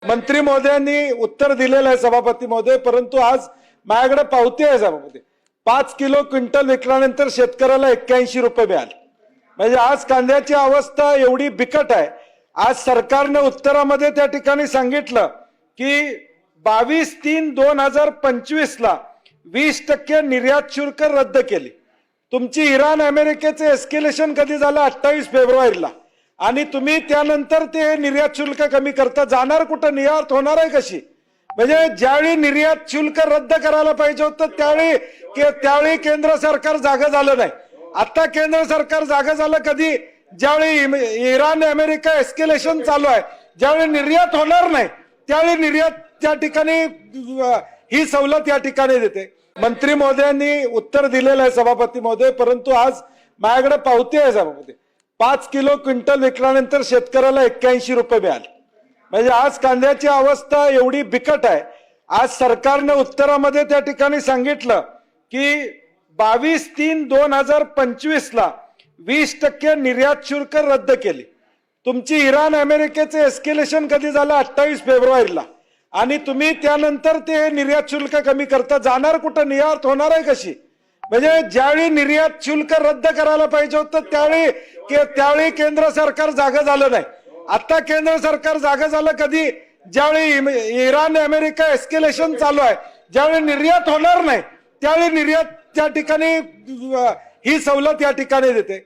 मंत्री महोदयांनी उत्तर दिलेलं आहे सभापती महोदय, परंतु आज माझ्याकडे पावती आहे सभापती. 5 किलो क्विंटल विकल्यानंतर शेतकऱ्याला 81 रुपये मिळाले. म्हणजे आज कांद्याची अवस्था एवढी बिकट आहे. आज सरकारने उत्तरामध्ये त्या ठिकाणी सांगितलं की 22/3/2025 ला 20% निर्यात शुल्क रद्द केली. तुमची इराण अमेरिकेचे एस्केलेशन कधी झालं? 28 फेब्रुवारीला. आणि तुम्ही त्यानंतर ते निर्यात शुल्क कमी करता. जाणार कुठं? निर्यात होणार आहे कशी? म्हणजे ज्यावेळी निर्यात शुल्क रद्द करायला पाहिजे होतं त्यावेळी केंद्र सरकार जागा झालं नाही. आता केंद्र सरकार जागा झालं कधी? ज्यावेळी इराण अमेरिका एस्केलेशन चालू आहे, ज्यावेळी निर्यात होणार नाही त्यावेळी निर्यात त्या ठिकाणी ही सवलत या ठिकाणी देते. मंत्री महोदयांनी उत्तर दिलेलं आहे सभापती महोदय, परंतु आज माझ्याकडे पावती आहे सभापती. 5 किलो क्विंटल विकल्यानंतर शेतकऱ्याला 81 रुपये मिळाले. म्हणजे आज कांद्याची अवस्था एवढी बिकट आहे. आज सरकारने उत्तरामध्ये त्या ठिकाणी सांगितलं की 22/3/2025 ला 20% निर्यात शुल्क रद्द केली. तुमची इराण अमेरिकेचे एस्केलेशन कधी झालं? 28 फेब्रुवारीला. आणि तुम्ही त्यानंतर ते निर्यात शुल्क कमी करता. जाणार कुठं? निर्यात होणार आहे कशी? म्हणजे ज्यावेळी निर्यात शुल्क रद्द करायला पाहिजे होतं त्यावेळी केंद्र सरकार जागा झालं नाही. आता केंद्र सरकार जागा झालं कधी? ज्यावेळी इराण अमेरिका एस्केलेशन चालू आहे, ज्यावेळी निर्यात होणार नाही त्यावेळी निर्यात त्या ठिकाणी ही सवलत या ठिकाणी देते.